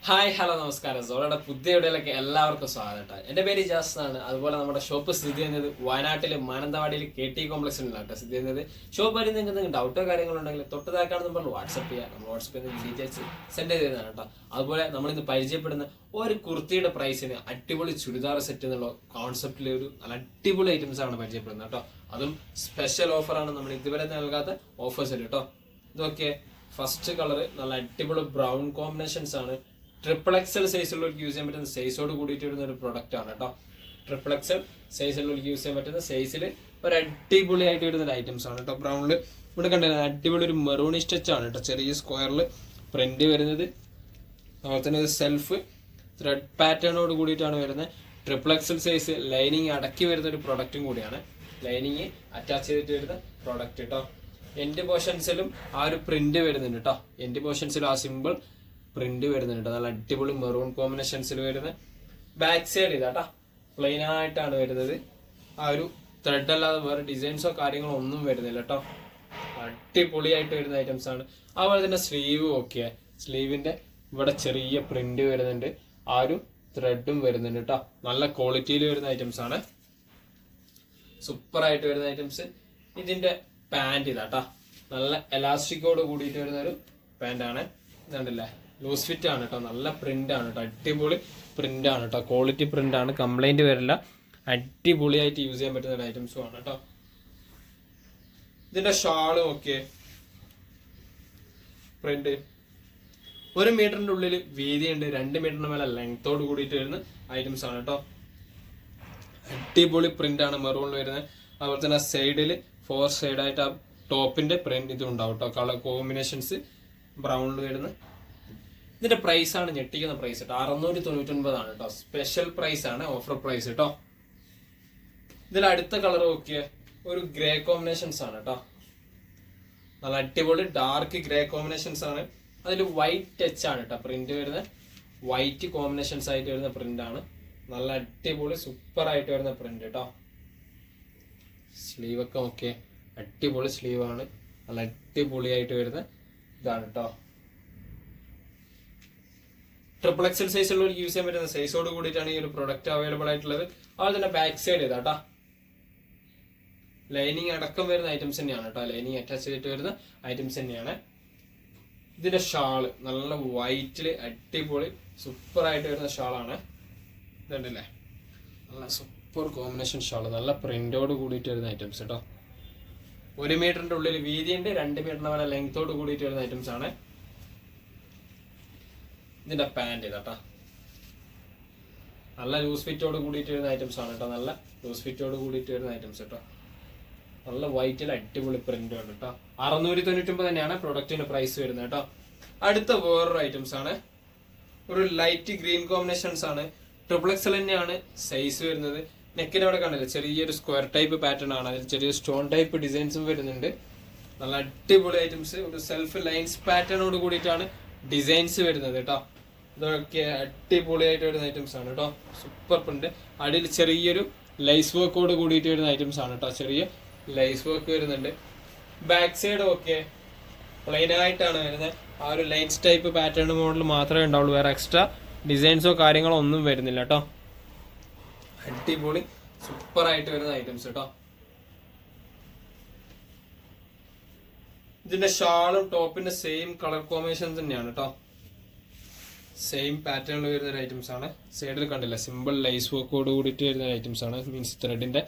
Hi hello നമസ്കാരം. സോളയുടെ പുതിയ വീഡിയോയിലേക്ക് എല്ലാവർക്കും സ്വാഗതം. എൻ്റെ പേര് ജാസ് ആണ്. അതുപോലെ നമ്മുടെ ഷോപ്പ് സ്ഥിതി ചെയ്യുന്നത് വയനാട്ടിലെ മാനന്തവാടിയിൽ KT കോംപ്ലക്സിലാണ് സ്ഥിതി ചെയ്യുന്നത്. ഷോപ്പ് വഴി നിങ്ങൾക്ക് എന്തെങ്കിലും ഡൗട്ടോ കാര്യങ്ങളുണ്ടെങ്കിൽ തൊട്ട് താഴെക്കാണെന്ന് പറഞ്ഞ് വാട്സപ്പ് ചെയ്യുക. നമ്മൾ വാട്സപ്പ് ചെയ്യുന്ന ഡീറ്റെയിൽസ് സെൻഡ് ചെയ്ത് തരുന്നതാണ് കേട്ടോ. അതുപോലെ നമ്മളിന്ന് പരിചയപ്പെടുന്ന ഒരു കുർത്തിയുടെ പ്രൈസിന് അടിപൊളി ചുരിദാർ സെറ്റ് എന്നുള്ള കോൺസെപ്റ്റിലെ ഒരു നല്ല അടിപൊളി ഐറ്റംസ് ആണ് പരിചയപ്പെടുന്നത് കേട്ടോ. അതും സ്പെഷ്യൽ ഓഫറാണ്, നമ്മൾ ഇതുവരെ നൽകാത്ത ഓഫേഴ്സ് കേട്ടോ. ഇതൊക്കെ ഫസ്റ്റ് കളർ നല്ല അടിപൊളി ബ്രൗൺ കോമ്പിനേഷൻസ് ആണ്. XXL സൈസുള്ളവർക്ക് യൂസ് ചെയ്യാൻ പറ്റുന്ന സൈസോട് കൂടിയിട്ട് വരുന്ന ഒരു പ്രൊഡക്റ്റ് ആണ് കേട്ടോ. XXL സൈസുള്ളവർക്ക് യൂസ് ചെയ്യാൻ പറ്റുന്ന സൈസിൽ ഒരു അടിപൊളിയായിട്ട് വരുന്ന ഐറ്റംസ് ആണ് കേട്ടോ. ബ്രൗണിൽ ഇവിടെ കണ്ടില്ല, അടിപൊളി ഒരു മെറൂണിഷ് ടച്ച് ആണ് കേട്ടോ. ചെറിയ സ്ക്വയറിൽ പ്രിന്റ് വരുന്നത്. അതുപോലെ തന്നെ സെൽഫ് ത്രെഡ് പാറ്റേണോട് കൂടിയിട്ടാണ് വരുന്നത്. XXL സൈസ് ലൈനിങ് അടക്കി വരുന്ന ഒരു പ്രൊഡക്റ്റും കൂടിയാണ്. ലൈനിങ് അറ്റാച്ച് ചെയ്തിട്ട് വരുന്ന പ്രൊഡക്റ്റ് കേട്ടോ. എൻഡ് പോർഷൻസിലും ആ ഒരു പ്രിന്റ് വരുന്നുണ്ട് കേട്ടോ. എൻഡ് പോർഷൻസിലും ആ സിമ്പിൾ പ്രിന്റ് വരുന്നുണ്ട്. നല്ല അടിപൊളി മെറൂൺ കോമ്പിനേഷൻസിൽ വരുന്ന ബാക്ക് സൈഡ് ഇതാട്ടാ പ്ലെയിൻ ആയിട്ടാണ് വരുന്നത്. ആ ഒരു ത്രെഡ് അല്ലാതെ വേറെ ഡിസൈൻസോ കാര്യങ്ങളോ ഒന്നും വരുന്നില്ല കേട്ടോ. അടിപൊളിയായിട്ട് വരുന്ന ഐറ്റംസ് ആണ്. അതുപോലെ തന്നെ സ്ലീവ് ഓക്കെ, സ്ലീവിന്റെ ഇവിടെ ചെറിയ പ്രിന്റ് വരുന്നുണ്ട്. ആ ഒരു ത്രെഡും വരുന്നുണ്ട് കേട്ടോ. നല്ല ക്വാളിറ്റിയിൽ വരുന്ന ഐറ്റംസ് ആണ്. സൂപ്പർ ആയിട്ട് വരുന്ന ഐറ്റംസ്. ഇതിന്റെ പാന്റ് ഇതാട്ടാ നല്ല എലാസ്റ്റിക്കോട് കൂടിയിട്ട് വരുന്ന ഒരു പാന്റ് ആണ്. ഇതുണ്ടല്ലേ, ലൂസ് ഫിറ്റ് ആണ് കേട്ടോ. നല്ല പ്രിന്റ് ആണ് കേട്ടോ. അടിപൊളി പ്രിന്റ് ആണ് കേട്ടോ. ക്വാളിറ്റി പ്രിന്റ് ആണ്, കംപ്ലൈന്റ് വരില്ല. അടിപൊളിയായിട്ട് യൂസ് ചെയ്യാൻ പറ്റുന്ന ഐറ്റംസും ആണ് കേട്ടോ. ഇതിന്റെ ഷാളും ഒക്കെ പ്രിന്റ് 1 മീറ്ററിന്റെ ഉള്ളിൽ വീതിയുണ്ട്, 2 മീറ്ററിന് മേലെ ലെങ്തോട് കൂടിയിട്ട് വരുന്ന ഐറ്റംസ് ആണ് കേട്ടോ. അടിപൊളി പ്രിന്റ് ആണ് മെറൂണിൽ വരുന്നത്. അതുപോലെ തന്നെ സൈഡിൽ 4 സൈഡായിട്ട് ആ ടോപ്പിന്റെ പ്രിന്റ് ഇതും ഉണ്ടാവും കേട്ടോ. കളർ കോമ്പിനേഷൻസ് ബ്രൗണിൽ വരുന്ന. ഇതിന്റെ പ്രൈസ് ആണ് ഞെട്ടിക്കുന്ന പ്രൈസ് കേട്ടോ. 699 ആണ് കേട്ടോ. സ്പെഷ്യൽ പ്രൈസ് ആണ്, ഓഫർ പ്രൈസ് കേട്ടോ. ഇതിൽ അടുത്ത കളർ നോക്കിയ ഒരു ഗ്രേ കോമ്പിനേഷൻസ് ആണ് കേട്ടോ. നല്ല അടിപൊളി ഡാർക്ക് ഗ്രേ കോമ്പിനേഷൻസ് ആണ്. അതിൽ വൈറ്റ് ടച്ച് ആണ് കേട്ടോ പ്രിന്റ് വരുന്നത്. വൈറ്റ് കോമ്പിനേഷൻസ് ആയിട്ട് വരുന്ന പ്രിന്റ് ആണ്. നല്ല അടിപൊളി സൂപ്പർ ആയിട്ട് വരുന്ന പ്രിന്റ് കേട്ടോ. സ്ലീവ് ഒക്കെ ഓക്കെ, അടിപൊളി സ്ലീവ് ആണ്. നല്ല അടിപൊളിയായിട്ട് വരുന്ന ഇതാണ് കേട്ടോ. XXL സൈസുള്ള യൂസ് ചെയ്യാൻ പറ്റുന്ന സൈസോട് കൂടിയിട്ടാണ് ഈ ഒരു പ്രൊഡക്റ്റ് അവൈലബിൾ ആയിട്ടുള്ളത്. അതുപോലെ തന്നെ ബാക്ക് സൈഡ് ഇതാട്ടാ ലൈനിങ് അടക്കം വരുന്ന ഐറ്റംസ് തന്നെയാണ് കേട്ടോ. ലൈനിങ് അറ്റാച്ച് ചെയ്തിട്ട് വരുന്ന ഐറ്റംസ് തന്നെയാണ്. ഇതിന്റെ ഷാള് നല്ല വൈറ്റില് അടിപൊളി സൂപ്പർ ആയിട്ട് വരുന്ന ഷാളാണ്. ഇതുണ്ടല്ലേ, നല്ല സൂപ്പർ കോമ്പിനേഷൻ ഷാള്. നല്ല പ്രിന്റോട് കൂടിയിട്ട് വരുന്ന ഐറ്റംസ് കേട്ടോ. 1 മീറ്ററിന്റെ ഉള്ളിൽ വീതിയുണ്ട്, 2 മീറ്ററിന് വരെ ലെങ്തോട് കൂടിയിട്ട് വരുന്ന ഐറ്റംസ് ആണ്. ഇതിന്റെ പാന്റ് ഇതാട്ടാ നല്ല ലൂസ് ഫിറ്റോട് കൂടിയിട്ട് വരുന്ന ഐറ്റംസ് ആണ് കേട്ടോ. നല്ല ലൂസ് ഫിറ്റോട് കൂടിയിട്ട് വരുന്ന ഐറ്റംസ് കേട്ടോ. നല്ല വൈറ്റിൽ അടിപൊളി പ്രിന്റ് ആണ് കേട്ടോ. 699 തന്നെയാണ് പ്രൊഡക്റ്റിന്റെ പ്രൈസ് വരുന്നത് കേട്ടോ. അടുത്ത വേറൊരു ഐറ്റംസ് ആണ്. ഒരു ലൈറ്റ് ഗ്രീൻ കോമ്പിനേഷൻസ് ആണ്. XXL തന്നെയാണ് സൈസ് വരുന്നത്. നെക്കിന്റെ അവിടെ കണ്ടില്ല, ചെറിയൊരു സ്ക്വയർ ടൈപ്പ് പാറ്റേൺ ആണ്. അതിൽ ചെറിയ സ്റ്റോൺ ടൈപ്പ് ഡിസൈൻസും വരുന്നുണ്ട്. നല്ല അടിപൊളി ഐറ്റംസ്. ഒരു സെൽഫ് ലൈൻസ് പാറ്റേണോട് കൂടിയിട്ടാണ് ഡിസൈൻസ് വരുന്നത് കേട്ടോ. ഇതൊക്കെ അടിപൊളിയായിട്ട് വരുന്ന ഐറ്റംസ് ആണ് കേട്ടോ. Super print. അടിയിൽ ചെറിയൊരു ലൈസ് വർക്കോട് കൂടിയിട്ട് വരുന്ന ഐറ്റംസ് ആണ് കേട്ടോ. ചെറിയ ലൈസ് വർക്ക് വരുന്നുണ്ട്. ബാക്ക് സൈഡ് ഒക്കെ പ്ലെയിൻ ആയിട്ടാണ് വരുന്നത്. ആ ഒരു ലൈൻസ് ടൈപ്പ് പാറ്റേൺ മോഡൽ മാത്രമേ ഉണ്ടാവുള്ളൂ. വേറെ എക്സ്ട്രാ ഡിസൈൻസോ കാര്യങ്ങളോ ഒന്നും വരുന്നില്ല കേട്ടോ. അടിപൊളി സൂപ്പർ ആയിട്ട് വരുന്ന ഐറ്റംസ് കേട്ടോ. ഇതിന്റെ ഷാളും ടോപ്പിന്റെ സെയിം കളർ കോമ്പിനേഷൻ തന്നെയാണ് കേട്ടോ. സെയിം പാറ്റേണിൽ വരുന്ന ഒരു ഐറ്റംസ് ആണ്. സൈഡിൽ കണ്ടില്ല, സിമ്പിൾ ലൈസ് വർക്കോട് കൂടിയിട്ട് വരുന്ന ഐറ്റംസ് ആണ്. മീൻസ് ത്രെഡിന്റെ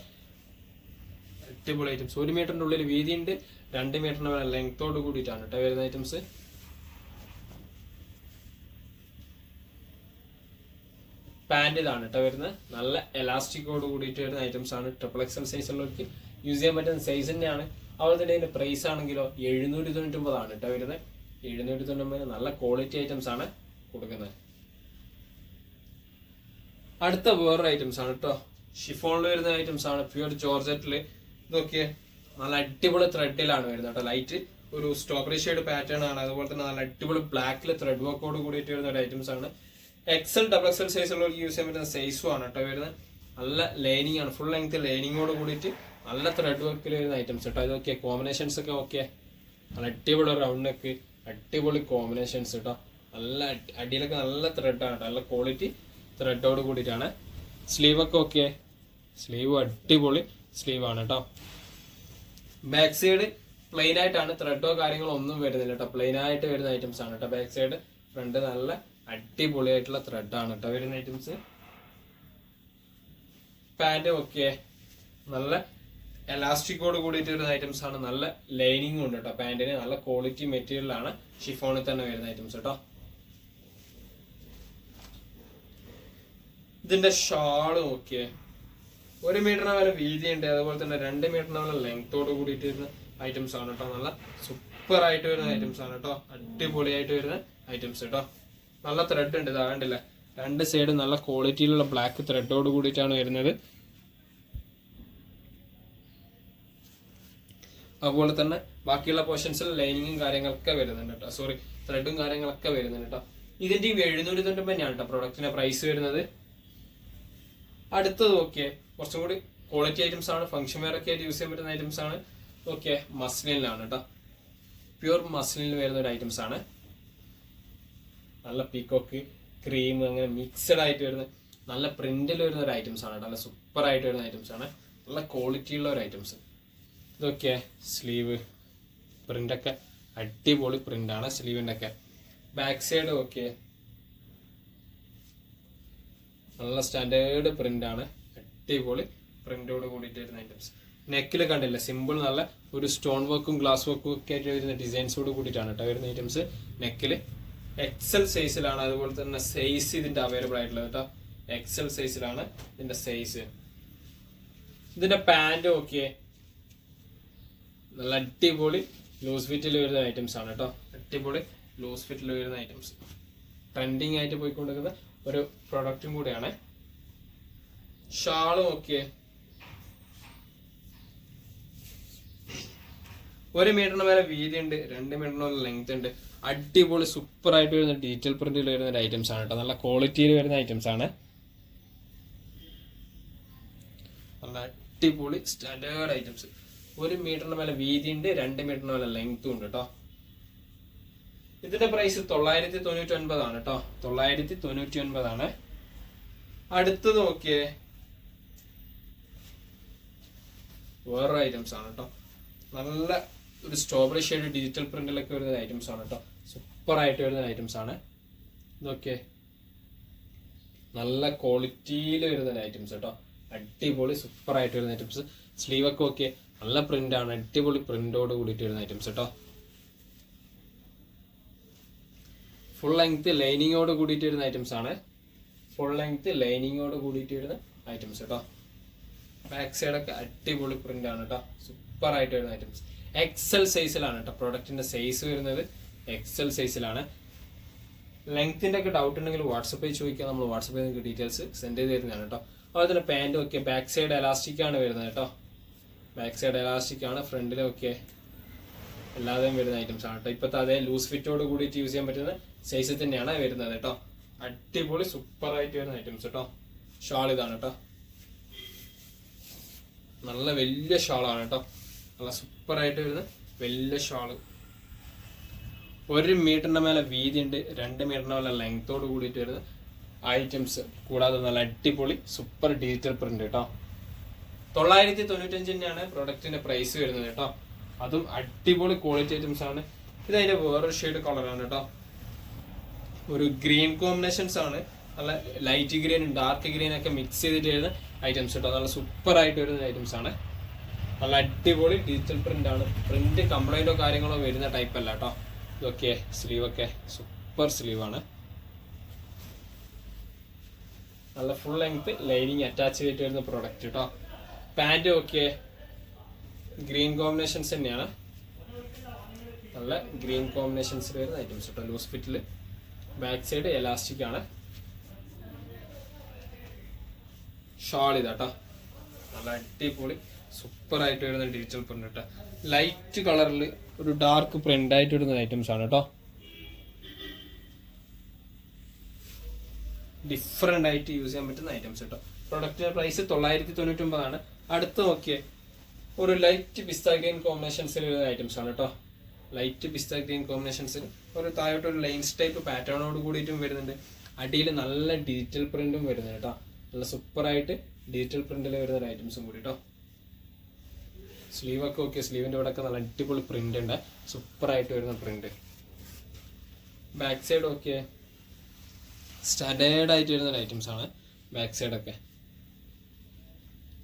അടിപൊളി ഐറ്റംസ്. 1 മീറ്ററിന്റെ ഉള്ളിൽ വീതിയുണ്ട്, 2 മീറ്ററിന് വരെ ലെങ്തോട് കൂടിയിട്ടാണ് കേട്ടോ വരുന്ന ഐറ്റംസ്. പാന്റ് ഇതാണ് കേട്ടോ വരുന്നത്. നല്ല എലാസ്റ്റിക്കോട് കൂടിയിട്ട് വരുന്ന ഐറ്റംസ് ആണ്. XXL സൈസ് ഉള്ളവർക്ക് യൂസ് ചെയ്യാൻ പറ്റുന്ന സൈസ് തന്നെയാണ്. അതുപോലെ തന്നെ ഇതിന്റെ പ്രൈസ് ആണെങ്കിലോ 799 ആണ് കേട്ടോ വരുന്നത്. 799 നല്ല ക്വാളിറ്റി ഐറ്റംസ് ആണ് കൊടുക്കുന്നത്. അടുത്ത വേറൊരു ഐറ്റംസ് ആണ് കേട്ടോ. ഷിഫോണിൽ വരുന്ന ഐറ്റംസ് ആണ്. പ്യൂർ ജോർജറ്റില്. ഇതൊക്കെ നല്ല അടിപൊളി ത്രെഡിലാണ് വരുന്നത് കേട്ടോ. ലൈറ്റ് ഒരു സ്ട്രോബെറി ഷെയ്ഡ് പാറ്റേൺ ആണ്. അതുപോലെ തന്നെ നല്ല അടിപൊളി ബ്ലാക്കിൽ ത്രെഡ് വർക്കോട് കൂടിയിട്ട് വരുന്ന ഒരു ഐറ്റംസ് ആണ്. XXL സൈസ് ഉള്ളവർക്ക് യൂസ് ചെയ്യാൻ പറ്റുന്ന സൈസും ആണ് കേട്ടോ വരുന്നത്. നല്ല ലൈനിങ് ആണ്, ഫുൾ ലെങ്ത് ലൈനിങ്ങോട് കൂടിയിട്ട് നല്ല ത്രെഡ് വർക്കിൽ വരുന്ന ഐറ്റംസ് കേട്ടോ. ഇതൊക്കെ കോമ്പിനേഷൻസ് ഒക്കെ ഓക്കെ. നല്ല അടിപൊളി റൗണ്ട് നെക്ക്, അടിപൊളി കോമ്പിനേഷൻസ് കേട്ടോ. നല്ല അടിയിലൊക്കെ നല്ല ത്രെഡാണ്, നല്ല ക്വാളിറ്റി ത്രെഡോട് കൂടിയിട്ടാണ്. സ്ലീവൊക്കെ ഓക്കെ, സ്ലീവ് അടിപൊളി സ്ലീവാണ് കേട്ടോ. ബാക്ക് സൈഡ് പ്ലെയിൻ ആയിട്ടാണ്, ത്രെഡോ കാര്യങ്ങളോ ഒന്നും വരുന്നില്ല കേട്ടോ. പ്ലെയിൻ ആയിട്ട് വരുന്ന ഐറ്റംസ് ആണ് കേട്ടോ ബാക്ക് സൈഡ്. ഫ്രണ്ട് നല്ല അടിപൊളിയായിട്ടുള്ള ത്രെഡാണ് കേട്ടോ വരുന്ന ഐറ്റംസ്. പാൻറ് ഓക്കെ, നല്ല എലാസ്റ്റിക്കോട് കൂടിയിട്ട് വരുന്ന ഐറ്റംസ് ആണ്. നല്ല ലൈനിങ്ങും ഉണ്ട് കേട്ടോ പാൻറ്റിന്. നല്ല ക്വാളിറ്റി മെറ്റീരിയലാണ്, ഷിഫോണിൽ തന്നെ വരുന്ന ഐറ്റംസ് കേട്ടോ. ഇതിന്റെ ഷാളും ഓക്കെ, 1 മീറ്ററിന് വരെ വീതിയുണ്ട്, അതുപോലെ തന്നെ 2 മീറ്ററിന് വരെ ലെങ്തോട് കൂടിയിട്ട് വരുന്ന ഐറ്റംസ് ആണ് കേട്ടോ. നല്ല സൂപ്പർ ആയിട്ട് വരുന്ന ഐറ്റംസ് ആണ് കേട്ടോ, അടിപൊളിയായിട്ട് വരുന്ന ഐറ്റംസ് കേട്ടോ. നല്ല ത്രെഡ് ഉണ്ട്, ഇതാകണ്ടില്ല, 2 സൈഡ് നല്ല ക്വാളിറ്റിയിലുള്ള ബ്ലാക്ക് ത്രെഡോട് കൂടിയിട്ടാണ് വരുന്നത്. അതുപോലെ തന്നെ ബാക്കിയുള്ള പോർഷൻസിൽ ലൈനിങ്ങും കാര്യങ്ങളൊക്കെ വരുന്നുണ്ട് കേട്ടോ, സോറി ത്രെഡും കാര്യങ്ങളൊക്കെ വരുന്നുണ്ട് കേട്ടോ. ഇതിന്റെ 790 തന്നെയാണ് കേട്ടോ പ്രൊഡക്റ്റിന്റെ പ്രൈസ് വരുന്നത്. അടുത്തത് ഓക്കെ, കുറച്ചും കൂടി ക്വാളിറ്റി ഐറ്റംസ് ആണ്, ഫംഗ്ഷൻ വെയർ ഒക്കെ ആയിട്ട് യൂസ് ചെയ്യാൻ പറ്റുന്ന ഐറ്റംസ് ആണ്. ഓക്കെ, മസ്ലിനിലാണ് കേട്ടോ, പ്യൂർ മസ്ലിനിൽ വരുന്ന ഒരു ഐറ്റംസ് ആണ്. നല്ല പീക്കോക്ക് ക്രീം അങ്ങനെ മിക്സഡ് ആയിട്ട് വരുന്ന നല്ല പ്രിന്റിൽ വരുന്ന ഒരു ഐറ്റംസ് ആണ്, നല്ല സൂപ്പർ ആയിട്ട് വരുന്ന ഐറ്റംസ് ആണ്, നല്ല ക്വാളിറ്റിയുള്ള ഒരു ഐറ്റംസ്. ഇതൊക്കെ സ്ലീവ് പ്രിന്റൊക്കെ അടിപൊളി പ്രിന്റാണ് സ്ലീവിൻ്റെ ഒക്കെ. ബാക്ക് സൈഡ് ഓക്കെ, നല്ല സ്റ്റാൻഡേർഡ് പ്രിന്റ് ആണ്, അടിപൊളി പ്രിന്റോട് കൂടിയിട്ട് വരുന്ന ഐറ്റംസ്. നെക്കിൽ കണ്ടില്ല, സിമ്പിൾ നല്ല ഒരു സ്റ്റോൺ വർക്കും ഗ്ലാസ് വർക്കും ഒക്കെ ആയിട്ട് വരുന്ന ഡിസൈൻസോട് കൂടിയിട്ടാണ് കേട്ടോ വരുന്ന ഐറ്റംസ്. നെക്കിൽ എക്സൽ സൈസിലാണ്, അതുപോലെ തന്നെ സൈസ് ഇതിന്റെ അവൈലബിൾ ആയിട്ടുള്ളത് കേട്ടോ. എക്സൽ സൈസിലാണ് ഇതിന്റെ സൈസ്. ഇതിന്റെ പാൻറ് ഓക്കെ, നല്ല അടിപൊളി ലൂസ് ഫിറ്റിൽ വരുന്ന ഐറ്റംസ് ആണ് കേട്ടോ, അടിപൊളി ലൂസ് ഫിറ്റിൽ വരുന്ന ഐറ്റംസ്. ട്രെൻഡിങ് ആയിട്ട് പോയിക്കൊണ്ടിരിക്കുന്ന ഒരു പ്രൊഡക്റ്റും കൂടിയാണ്. ഷാളും ഓക്കെ, 1 മീറ്ററിന് മേലെ വീതി ഉണ്ട്, 2 മീറ്ററിന് ലെങ്ത് ഉണ്ട്. അടിപൊളി സൂപ്പർ ആയിട്ട് വരുന്ന ഡീറ്റെയിൽ പ്രിന്റിൽ വരുന്ന ഒരു ഐറ്റംസ് ആണ് കേട്ടോ, നല്ല ക്വാളിറ്റിയിൽ വരുന്ന ഐറ്റംസ് ആണ്. നല്ല അടിപൊളി സ്റ്റാൻഡേർഡ് ഐറ്റംസ്. 1 മീറ്ററിന് മേലെ വീതി ഉണ്ട്, 2 മീറ്ററിന് മേലെ ലെങ്ത്തും ഉണ്ട് കേട്ടോ. ഇതിന്റെ പ്രൈസ് 999 ആണ് കേട്ടോ, 999 ആണ്. അടുത്തത് നോക്കിയേ, വേറൊരു ഐറ്റംസ് ആണ് കേട്ടോ, നല്ല ഒരു സ്ട്രോബെറി ഷെയ്ഡ് ഡിജിറ്റൽ പ്രിന്റിലൊക്കെ വരുന്ന ഐറ്റംസ് ആണ് കേട്ടോ, സൂപ്പർ ആയിട്ട് വരുന്ന ഐറ്റംസ് ആണ്. ഇതൊക്കെ നല്ല ക്വാളിറ്റിയിൽ വരുന്ന ഐറ്റംസ് കേട്ടോ, അടിപൊളി സൂപ്പർ ആയിട്ട് വരുന്ന ഐറ്റംസ്. സ്ലീവ് ഒക്കെ ഓക്കെ, നല്ല പ്രിന്റ് ആണ്, അടിപൊളി പ്രിന്റോട് കൂടിയിട്ട് വരുന്ന ഐറ്റംസ് കേട്ടോ. ഫുൾ ലെങ്ത് ലൈനിങ്ങോട് കൂടിയിട്ട് വരുന്ന ഐറ്റംസ് ആണ്, ഫുൾ ലെങ്ത് ലൈനിങ്ങോട് കൂടിയിട്ട് വരുന്ന ഐറ്റംസ് കേട്ടോ. ബാക്ക് സൈഡൊക്കെ അടിപൊളി പ്രിന്റ് ആണ് കേട്ടോ, സൂപ്പർ ആയിട്ട് വരുന്ന ഐറ്റംസ്. എക്സൽ സൈസിലാണ് കേട്ടോ പ്രൊഡക്റ്റിന്റെ സൈസ് വരുന്നത്, എക്സൽ സൈസിലാണ്. ലെങ്ത്തിന്റെ ഒക്കെ ഡൗട്ട് ഉണ്ടെങ്കിൽ വാട്സപ്പിൽ ചോദിക്കാം, നമ്മൾ വാട്സപ്പിൽ നിങ്ങൾക്ക് ഡീറ്റെയിൽസ് സെൻഡ് ചെയ്ത് തരുന്നതാണ് കേട്ടോ. അതുപോലെ തന്നെ പാൻറ് ഒക്കെ ബാക്ക് സൈഡ് എലാസ്റ്റിക് ആണ് വരുന്നത് കേട്ടോ, ബാക്ക് സൈഡ് എലാസ്റ്റിക് ആണ്. ഫ്രണ്ടിലൊക്കെ എല്ലാതെയും വരുന്ന ഐറ്റംസ് ആണ് കേട്ടോ. ഇപ്പോഴത്തെ അതേ ലൂസ് ഫിറ്റോട് കൂടിയിട്ട് യൂസ് ചെയ്യാൻ പറ്റുന്ന സൈസിൽ തന്നെയാണ് വരുന്നത് കേട്ടോ. അടിപൊളി സൂപ്പർ ആയിട്ട് വരുന്ന ഐറ്റംസ് കേട്ടോ. ഷാൾ ഇതാണ് കേട്ടോ, നല്ല വലിയ ഷാളാണ് കേട്ടോ, നല്ല സൂപ്പർ ആയിട്ട് വരുന്ന വലിയ ഷാള്. 1 മീറ്ററിന്റെ മേലെ വീതി ഉണ്ട്, 2 മീറ്ററിന്റെ മേലെ ലെങ്തോട് കൂടിയിട്ട് വരുന്ന ഐറ്റംസ്. കൂടാതെ നല്ല അടിപൊളി സൂപ്പർ ഡിജിറ്റൽ പ്രിന്റ് കേട്ടോ. 995 തന്നെയാണ് പ്രൊഡക്റ്റിന്റെ പ്രൈസ് വരുന്നത് കേട്ടോ. അതും അടിപൊളി ക്വാളിറ്റി ഐറ്റംസ് ആണ്. ഇത് അതിന്റെ വേറൊരു ഷെയ്ഡ് കളറാണ് കേട്ടോ, ഒരു ഗ്രീൻ കോമ്പിനേഷൻസ് ആണ്, നല്ല ലൈറ്റ് ഗ്രീൻ ഡാർക്ക് ഗ്രീൻ ഒക്കെ മിക്സ് ചെയ്തിട്ട് വരുന്ന ഐറ്റംസ് കേട്ടോ. നല്ല സൂപ്പർ ആയിട്ട് വരുന്ന ഐറ്റംസ് ആണ്, നല്ല അടിപൊളി ഡിജിറ്റൽ പ്രിന്റ് ആണ്. പ്രിന്റ് കംപ്ലൈന്റോ കാര്യങ്ങളോ വരുന്ന ടൈപ്പ് അല്ല കേട്ടോ. ഇതൊക്കെ സ്ലീവ് ഒക്കെ സൂപ്പർ സ്ലീവ് ആണ്, നല്ല ഫുൾ ലെങ്ത് ലൈനിങ് അറ്റാച്ച് ചെയ്തിട്ട് വരുന്ന പ്രൊഡക്റ്റ് കേട്ടോ. പാൻറ് ഒക്കെ ഗ്രീൻ കോമ്പിനേഷൻസ് തന്നെയാണ്, നല്ല ഗ്രീൻ കോമ്പിനേഷൻസിൽ വരുന്ന ഐറ്റംസ് കേട്ടോ. ലൂസ് ഫിറ്റിൽ ബാക്ക് സൈഡ് എലാസ്റ്റിക് ആണ്. ഷാൾ ഇതാട്ടോ, നല്ല അടിപൊളി സൂപ്പർ ആയിട്ട് വരുന്ന ഡിജിറ്റൽ പ്രിന്റ് കേട്ടോ. ലൈറ്റ് കളറിൽ ഒരു ഡാർക്ക് പ്രിന്റ് ആയിട്ട് വരുന്ന ഐറ്റംസ് ആണ് കേട്ടോ. ഡിഫറെന്റ് ആയിട്ട് യൂസ് ചെയ്യാൻ പറ്റുന്ന ഐറ്റംസ് കേട്ടോ. പ്രൊഡക്റ്റിന്റെ പ്രൈസ് 999 ആണ്. അടുത്ത് നോക്കിയേ, ഒരു ലൈറ്റ് പിസ്ത ഗ്രീൻ കോമ്പിനേഷൻസിൽ വരുന്ന ഐറ്റംസ് ആണ് കേട്ടോ. ലൈറ്റ് പിസ്ത ഗ്രീൻ കോമ്പിനേഷൻസിൽ ഒരു താഴോട്ട് ഒരു ലൈൻസ് ടൈപ്പ് പാറ്റേണോട് കൂടിയിട്ടും വരുന്നുണ്ട്. അടിയിൽ നല്ല ഡിജിറ്റൽ പ്രിന്റും വരുന്നുണ്ട് കേട്ടോ. നല്ല സൂപ്പറായിട്ട് ഡിജിറ്റൽ പ്രിന്റിൽ വരുന്ന ഒരു ഐറ്റംസും കൂടി കേട്ടോ. സ്ലീവൊക്കെ ഓക്കെ, സ്ലീവിൻ്റെ ഇവിടെ ഒക്കെ നല്ല അടിപൊളി പ്രിന്റ് ഉണ്ട്, സൂപ്പറായിട്ട് വരുന്ന print. Back side okay, standard ആയിട്ട് വരുന്ന ഐറ്റംസ് ആണ്. ബാക്ക് സൈഡൊക്കെ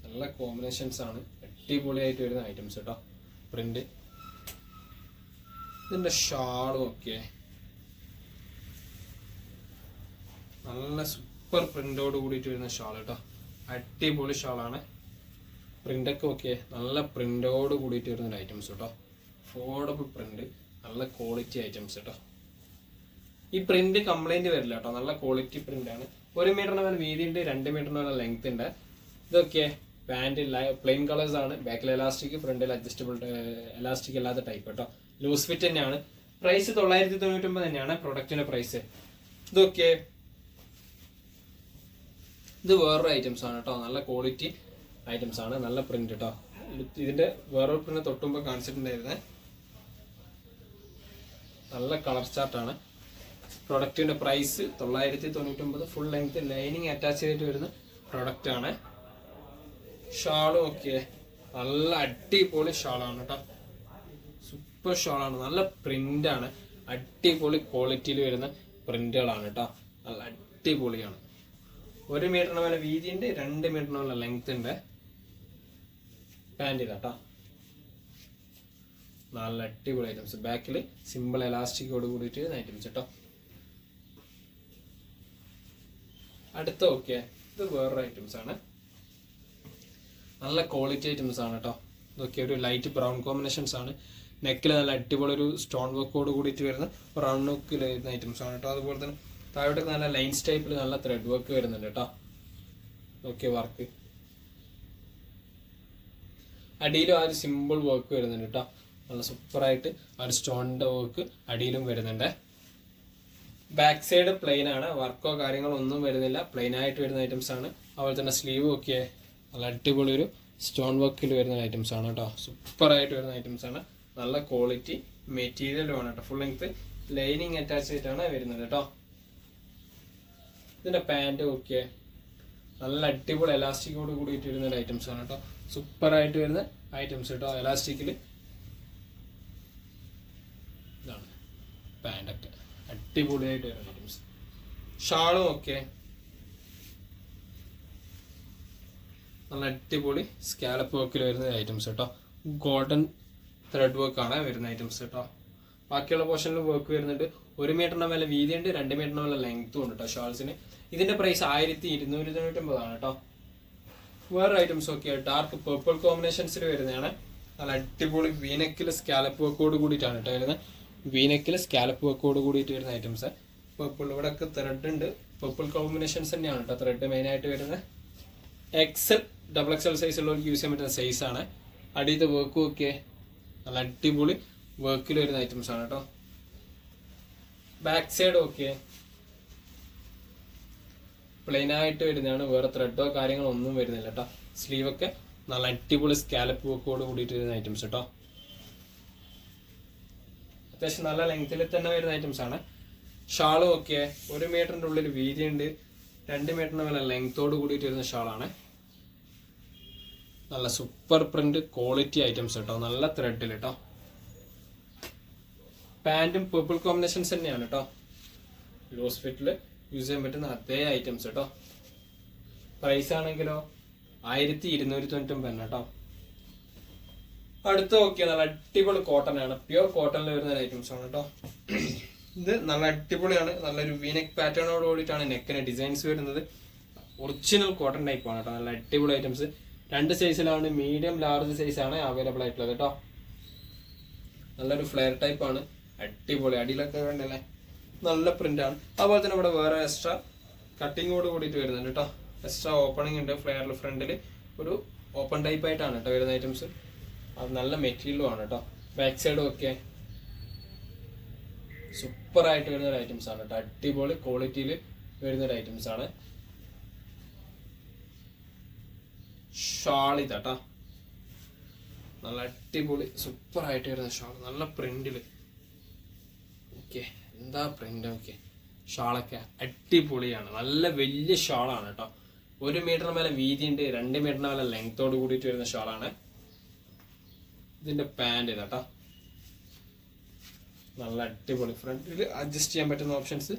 നല്ല കോമ്പിനേഷൻസ് ആണ്, അടിപൊളിയായിട്ട് വരുന്ന ഐറ്റംസ് കേട്ടോ. പ്രിന്റ് ഇതിൻ്റെ ഷാളും ഒക്കെ നല്ല സൂപ്പർ പ്രിന്റോട് കൂടിയിട്ട് വരുന്ന ഷാൾ കേട്ടോ. അടിപൊളി ഷാളാണ്. പ്രിന്റൊക്കെ ഓക്കെ, നല്ല പ്രിന്റോട് കൂടിയിട്ട് വരുന്ന ഐറ്റംസ് കേട്ടോ. അഫോർഡബിൾ പ്രിന്റ്, നല്ല ക്വാളിറ്റി ഐറ്റംസ് കേട്ടോ. ഈ പ്രിന്റ് കംപ്ലൈന്റ് വരില്ല കേട്ടോ, നല്ല ക്വാളിറ്റി പ്രിന്റ് ആണ്. 1 മീറ്ററിന് മേലെ വീതി ഉണ്ട്, 2 മീറ്ററിന് മേലെ ലെങ്ത് ഉണ്ട്. ഇതൊക്കെ പാന്റ് പ്ലെയിൻ കളേഴ്സ് ആണ്. ബാക്കിൽ എലാസ്റ്റിക്, ഫ്രണ്ടിൽ അഡ്ജസ്റ്റബിൾ എലാസ്റ്റിക് അല്ലാത്ത ടൈപ്പ് കേട്ടോ. ലൂസ് ഫിറ്റ് തന്നെയാണ്. പ്രൈസ് 999 തന്നെയാണ് പ്രൊഡക്റ്റിന്റെ പ്രൈസ്. ഇതൊക്കെ ഇത് വേറൊരു ഐറ്റംസ് ആണ് കേട്ടോ, നല്ല ക്വാളിറ്റി ഐറ്റംസ് ആണ്, നല്ല പ്രിന്റ് കേട്ടോ. ഇതിന്റെ വേറൊരു പ്രിന്റ് തൊട്ടുമ്പോ കാണിച്ചിട്ടുണ്ടായിരുന്നേ. നല്ല കളർ ചാർട്ടാണ്. പ്രൊഡക്റ്റിന്റെ price 999. Full length lining attach ചെയ്തിട്ട് വരുന്ന പ്രൊഡക്റ്റ് ആണ്. ഷാളും ഒക്കെ നല്ല അടിപൊളി ഷാളാണ് കേട്ടോ. സൂപ്പർ ഷാളാണ്, നല്ല പ്രിന്റ് ആണ്, അടിപൊളി ക്വാളിറ്റിയിൽ വരുന്ന പ്രിന്റുകളാണ് കേട്ടോ. നല്ല അടിപൊളിയാണ്. 1 മീറ്ററിന് മേലെ വീതി ഉണ്ട്, 2 മീറ്ററിന് മേലെ ലെങ്ത് ഉണ്ട്. പാൻറ് കേട്ടോ, നല്ല അടിപൊളി ഐറ്റംസ്. ബാക്കിൽ സിമ്പിൾ എലാസ്റ്റിക്കോട് കൂടിയിട്ട് ഐറ്റംസ് കേട്ടോ. അടുത്ത ഓക്കെ, ഇത് വേറൊരു ഐറ്റംസ് ആണ്, നല്ല ക്വാളിറ്റി ഐറ്റംസ് ആണ് കേട്ടോ. ഇതൊക്കെ ഒരു ലൈറ്റ് ബ്രൗൺ കോമ്പിനേഷൻസ് ആണ്. നെക്കിൽ നല്ല അടിപൊളി ഒരു സ്റ്റോൺ വർക്കോട് കൂടിയിട്ട് വരുന്ന റൗണ്ട് നെക്കിൽ വരുന്ന ഐറ്റംസ് ആണ് കേട്ടോ. അതുപോലെ തന്നെ താഴോട്ട് നല്ല ലൈൻസ് ടൈപ്പിൽ നല്ല ത്രെഡ് വർക്ക് വരുന്നുണ്ട് കേട്ടോ. ഓക്കെ, വർക്ക് അടിയിലും ആ ഒരു സിമ്പിൾ വർക്ക് വരുന്നുണ്ട് കേട്ടോ. നല്ല സൂപ്പറായിട്ട് ആ ഒരു സ്റ്റോണിൻ്റെ വർക്ക് അടിയിലും വരുന്നുണ്ട്. ബാക്ക് സൈഡ് പ്ലെയിൻ ആണ്, വർക്കോ കാര്യങ്ങളോ ഒന്നും വരുന്നില്ല, പ്ലെയിൻ ആയിട്ട് വരുന്ന ഐറ്റംസ് ആണ്. അതുപോലെ തന്നെ സ്ലീവ് ഒക്കെ നല്ല അടിപൊളി ഒരു സ്റ്റോൺ വർക്കിൽ വരുന്ന ഐറ്റംസ് ആണ് കേട്ടോ. സൂപ്പറായിട്ട് വരുന്ന ഐറ്റംസ് ആണ്, നല്ല ക്വാളിറ്റി മെറ്റീരിയലും ആണ് കേട്ടോ. ഫുൾ ലെങ്ത് ലൈനിങ് അറ്റാച്ച് ചെയ്തിട്ടാണ് വരുന്നത് കേട്ടോ. ഇതിന്റെ പാൻറ് ഒക്കെ നല്ല അടിപൊളി എലാസ്റ്റിക്കോട് കൂടിയിട്ട് വരുന്ന ഒരു ഐറ്റംസ് ആണ് കേട്ടോ. സൂപ്പറായിട്ട് വരുന്ന ഐറ്റംസ് കേട്ടോ. എലാസ്റ്റിക്കിൽ ഇതാണ് പാൻറ്റൊക്കെ അടിപൊളിയായിട്ട് വരുന്ന ഐറ്റംസ്. ഷാളും ഒക്കെ നല്ല അടിപൊളി സ്കാലപ്പ് വർക്കിൽ വരുന്ന ഐറ്റംസ് കേട്ടോ. ഗോൾഡൻ ത്രെഡ് വർക്കാണ് വരുന്ന ഐറ്റംസ് കേട്ടോ. ബാക്കിയുള്ള പോർഷനിൽ വർക്ക് വരുന്നുണ്ട്. 1 മീറ്ററിന് മേലെ വീതിയുണ്ട്, 2 മീറ്ററിന് മേലെ ലെങ്ത്തും ഉണ്ട് കേട്ടോ ഷാൾസിന്. ഇതിന്റെ പ്രൈസ് 1299 ആണ് കേട്ടോ. വേറെ ഐറ്റംസ് ഒക്കെ ഡാർക്ക് പർപ്പിൾ കോമ്പിനേഷൻസിൽ വരുന്നതാണ്. നല്ല അടിപൊളി വീനെക്കിൽ സ്കാലപ്പ് വർക്കോട് കൂടിയിട്ടാണ് കേട്ടോ വരുന്നത്. വീനെക്കിൽ സ്കാലപ്പ് വർക്കോട് കൂടിയിട്ട് വരുന്ന ഐറ്റംസ്. പർപ്പിൾ ഇവിടെ ഒക്കെ ത്രെഡ് ഉണ്ട്, പർപ്പിൾ കോമ്പിനേഷൻസ് തന്നെയാണ് കേട്ടോ ത്രെഡ് മെയിൻ ആയിട്ട് വരുന്നത്. XL XXL സൈസ് ഉള്ളവർക്ക് യൂസ് ചെയ്യാൻ പറ്റുന്ന സൈസ് ആണ്. അടിയത്തെ വർക്കും ഒക്കെ നല്ല അടിപൊളി വർക്കിൽ വരുന്ന ഐറ്റംസ് ആണ് കേട്ടോ. ബാക്ക് സൈഡ് ഒക്കെ പ്ലെയിൻ ആയിട്ട് വരുന്നതാണ്, വേറെ ത്രെഡോ കാര്യങ്ങളോ ഒന്നും വരുന്നില്ല കേട്ടോ. സ്ലീവ് ഒക്കെ നല്ല അടിപൊളി സ്കാലപ്പ് വർക്കോട് കൂടിയിട്ട് വരുന്ന ഐറ്റംസ് കേട്ടോ. അത്യാവശ്യം നല്ല ലെങ്ത്തിൽ തന്നെ വരുന്ന ഐറ്റംസ് ആണ്. ഷാളും ഒക്കെ 1 മീറ്ററിന്റെ ഉള്ളിൽ വീതിയുണ്ട്, 2 മീറ്ററിന് മേലെ ലെങ്ത്തോട് കൂടിയിട്ട് വരുന്ന ഷാളാണ്. നല്ല സൂപ്പർ പ്രിന്റ് ക്വാളിറ്റി ഐറ്റംസ് കേട്ടോ, നല്ല ത്രെഡിൽ കേട്ടോ. പാൻറ്റും പർപ്പിൾ കോമ്പിനേഷൻസ് തന്നെയാണ് കേട്ടോ. ലൂസ് ഫിറ്റിൽ യൂസ് ചെയ്യാൻ പറ്റുന്ന അതേ ഐറ്റംസ് കേട്ടോ. പ്രൈസ് ആണെങ്കിലോ 1299 കേട്ടോ. അടുത്ത നോക്കിയാൽ നല്ല അടിപൊളി കോട്ടൺ ആണ്, പ്യുവർ കോട്ടണിൽ വരുന്ന ഐറ്റംസ് ആണ് കേട്ടോ. ഇത് നല്ല അടിപൊളിയാണ്, നല്ലൊരു വീനെക്ക് പാറ്റേണോട് കൂടിയിട്ടാണ് നെക്കിന് ഡിസൈൻസ് വരുന്നത്. ഒറിജിനൽ കോട്ടൺ ടൈപ്പ് ആണ് കേട്ടോ. നല്ല അടിപൊളി ഐറ്റംസ് 2 സൈസിലാണ്, മീഡിയം ലാർജ് സൈസ് ആണ് അവൈലബിൾ ആയിട്ടുള്ളത് കേട്ടോ. നല്ലൊരു ഫ്ലെയർ ടൈപ്പ് ആണ്, അടിപൊളി. അടിയിലൊക്കെ വേണ്ടല്ലേ, നല്ല പ്രിന്റ് ആണ്. അതുപോലെ തന്നെ ഇവിടെ വേറെ എക്സ്ട്രാ കട്ടിങ്ങോട് കൂടിയിട്ട് വരുന്നുണ്ട് കേട്ടോ. എക്സ്ട്രാ ഓപ്പണിംഗ് ഉണ്ട് ഫ്ലെയറിൽ, ഫ്രണ്ടിൽ ഒരു ഓപ്പൺ ടൈപ്പ് ആയിട്ടാണ് കേട്ടോ വരുന്ന ഐറ്റംസ്. അത് നല്ല മെറ്റീരിയലും ആണ് കേട്ടോ. ബാക്ക് സൈഡും ഒക്കെ സൂപ്പർ ആയിട്ട് വരുന്ന ഒരു ഐറ്റംസ് ആണ് കേട്ടോ. അടിപൊളി ക്വാളിറ്റിയിൽ വരുന്ന ഒരു ഐറ്റംസ് ആണ്. ഷാൾ ഇതാട്ടോ, നല്ല അടിപൊളി സൂപ്പർ ആയിട്ട് വരുന്ന ഷാൾ, നല്ല പ്രിന്റിൽ. ഓക്കെ, എന്താ പ്രിന്റ് ഒക്കെ. ഷാളൊക്കെ അടിപൊളിയാണ്, നല്ല വലിയ ഷാളാണ് കേട്ടോ. 1 മീറ്ററിന് മേലെ വീതിയുണ്ട്, 2 മീറ്ററിന് മേലെ ലെങ്ത്തോട് കൂടിയിട്ട് വരുന്ന ഷാളാണ്. ഇതിന്റെ പാന്റ് കേട്ടോ, നല്ല അടിപൊളി. ഫ്രണ്ടിൽ അഡ്ജസ്റ്റ് ചെയ്യാൻ പറ്റുന്ന ഓപ്ഷൻസ്,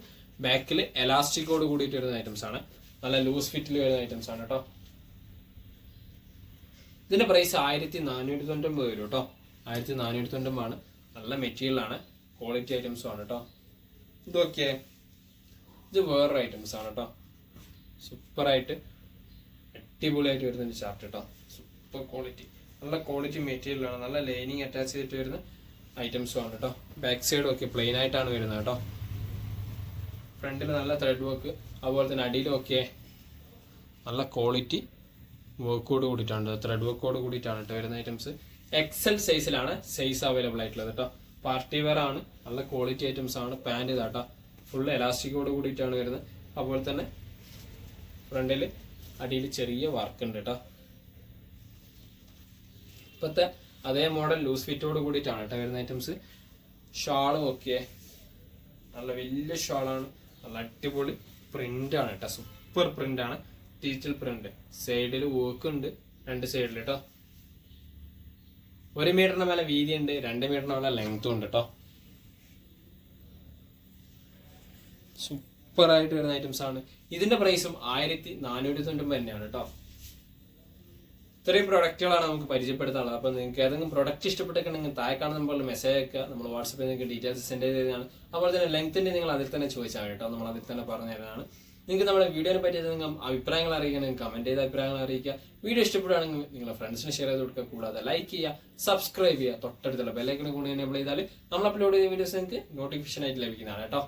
ബാക്കിൽ എലാസ്റ്റിക്കോട് കൂടിയിട്ട് വരുന്ന ഐറ്റംസ് ആണ്. നല്ല ലൂസ് ഫിറ്റിൽ വരുന്ന ഐറ്റംസ് ആണ് കേട്ടോ. ഇതിന്റെ പ്രൈസ് 1490 വരും കേട്ടോ. 1490 ആണ്. നല്ല മെറ്റീരിയൽ ആണ്, ക്വാളിറ്റി ഐറ്റംസും ആണ് കേട്ടോ. ഇതൊക്കെ ഇത് വേറൊരു ഐറ്റംസ് ആണ് കേട്ടോ. സൂപ്പറായിട്ട് അടിപൊളിയായിട്ട് വരുന്ന ഷർട്ട് കേട്ടോ. സൂപ്പർ ക്വാളിറ്റി, നല്ല ക്വാളിറ്റി മെറ്റീരിയൽ ആണ്. നല്ല ലൈനിങ് അറ്റാച്ച് ചെയ്തിട്ട് വരുന്ന ഐറ്റംസും ആണ് കേട്ടോ. ബാക്ക് സൈഡും ഒക്കെ പ്ലെയിൻ ആയിട്ടാണ് വരുന്നത് കേട്ടോ. ഫ്രണ്ടിൽ നല്ല ത്രെഡ് വർക്ക്, അതുപോലെ തന്നെ അടിയിലും ഒക്കെ നല്ല ക്വാളിറ്റി വർക്കോട് കൂടിയിട്ടാണ്, ത്രെഡ് വർക്കോട് കൂടിയിട്ടാണ് കേട്ടോ വരുന്ന ഐറ്റംസ്. എക്സൽ സൈസിലാണ് സൈസ് അവൈലബിൾ ആയിട്ടുള്ളത് കേട്ടോ. പാർട്ടി വെയർ ആണ്, നല്ല ക്വാളിറ്റി ഐറ്റംസ് ആണ്. പാൻറ് ഇതാട്ടോ, ഫുൾ എലാസ്റ്റിക്കോട് കൂടിയിട്ടാണ് വരുന്നത്. അതുപോലെ തന്നെ ഫ്രണ്ടിൽ അടിയിൽ ചെറിയ വർക്ക് ഉണ്ട് കേട്ടോ. ഇപ്പോഴത്തെ അതേ മോഡൽ ലൂസ് ഫിറ്റോട് കൂടിയിട്ടാണ് കേട്ടോ വരുന്ന ഐറ്റംസ്. ഷാളും ഒക്കെ നല്ല വലിയ ഷാളാണ്, നല്ല അടിപൊളി പ്രിന്റ് ആണ് കേട്ടോ. സൂപ്പർ പ്രിന്റ് ആണ്, ഡിജിറ്റൽ പ്രിന്റ്. സൈഡിൽ വർക്ക് ഉണ്ട് 2 സൈഡിൽ കേട്ടോ. 1 മീറ്ററിന് മേലെ വീതി ഉണ്ട്, 2 മീറ്ററിന് മേലെ ലെങ്ത്തും ഉണ്ട് കേട്ടോ. സൂപ്പർ ആയിട്ട് വരുന്ന ഐറ്റംസ് ആണ്. ഇതിന്റെ പ്രൈസും 1490 തന്നെയാണ് കേട്ടോ. ഇത്രയും പ്രൊഡക്റ്റുകളാണ് നമുക്ക് പരിചയപ്പെടുത്താനുള്ളത്. അപ്പോൾ നിങ്ങൾക്ക് ഏതെങ്കിലും പ്രൊഡക്റ്റ് ഇഷ്ടപ്പെട്ടൊക്കെ താഴെ കാണുന്ന നമ്പറിൽ മെസ്സേജ് അയക്കുക. നമ്മൾ വാട്സപ്പിൽ നിങ്ങൾക്ക് ഡീറ്റെയിൽസ് സെൻഡ് ചെയ്ത് തരുന്നതാണ്. അതുപോലെ തന്നെ ലെങ്ത്തിന്റെ നിങ്ങൾ അതിൽ തന്നെ ചോദിച്ചാൽ കേട്ടോ, നമ്മൾ അതിൽ തന്നെ പറഞ്ഞു തരുന്നതാണ്. നിങ്ങൾക്ക് നമ്മുടെ വീഡിയോനെ പറ്റി നിങ്ങൾ അഭിപ്രായങ്ങൾ അറിയിക്കുക, നിങ്ങൾക്ക് കമന്റ് ചെയ്ത അഭിപ്രായങ്ങൾ അറിയിക്കുക. വീഡിയോ ഇഷ്ടപ്പെടുകയാണെങ്കിൽ നിങ്ങളുടെ ഫ്രണ്ട്സിന് ഷെയർ ചെയ്ത് കൊടുക്കുക. കൂടാതെ ലൈക്ക് ചെയ്യുക, സബ്സ്ക്രൈബ് ചെയ്യുക, തൊട്ടടുത്തുള്ള ബെല്ലൈക്കനെ കൂടി എനേബിൾ ചെയ്താൽ നമ്മൾ അപ്ലോഡ് ചെയ്ത വീഡിയോസ് നിങ്ങൾക്ക് നോട്ടിഫിക്കേഷൻ ആയിട്ട് ലഭിക്കുന്നതാണ് കേട്ടോ.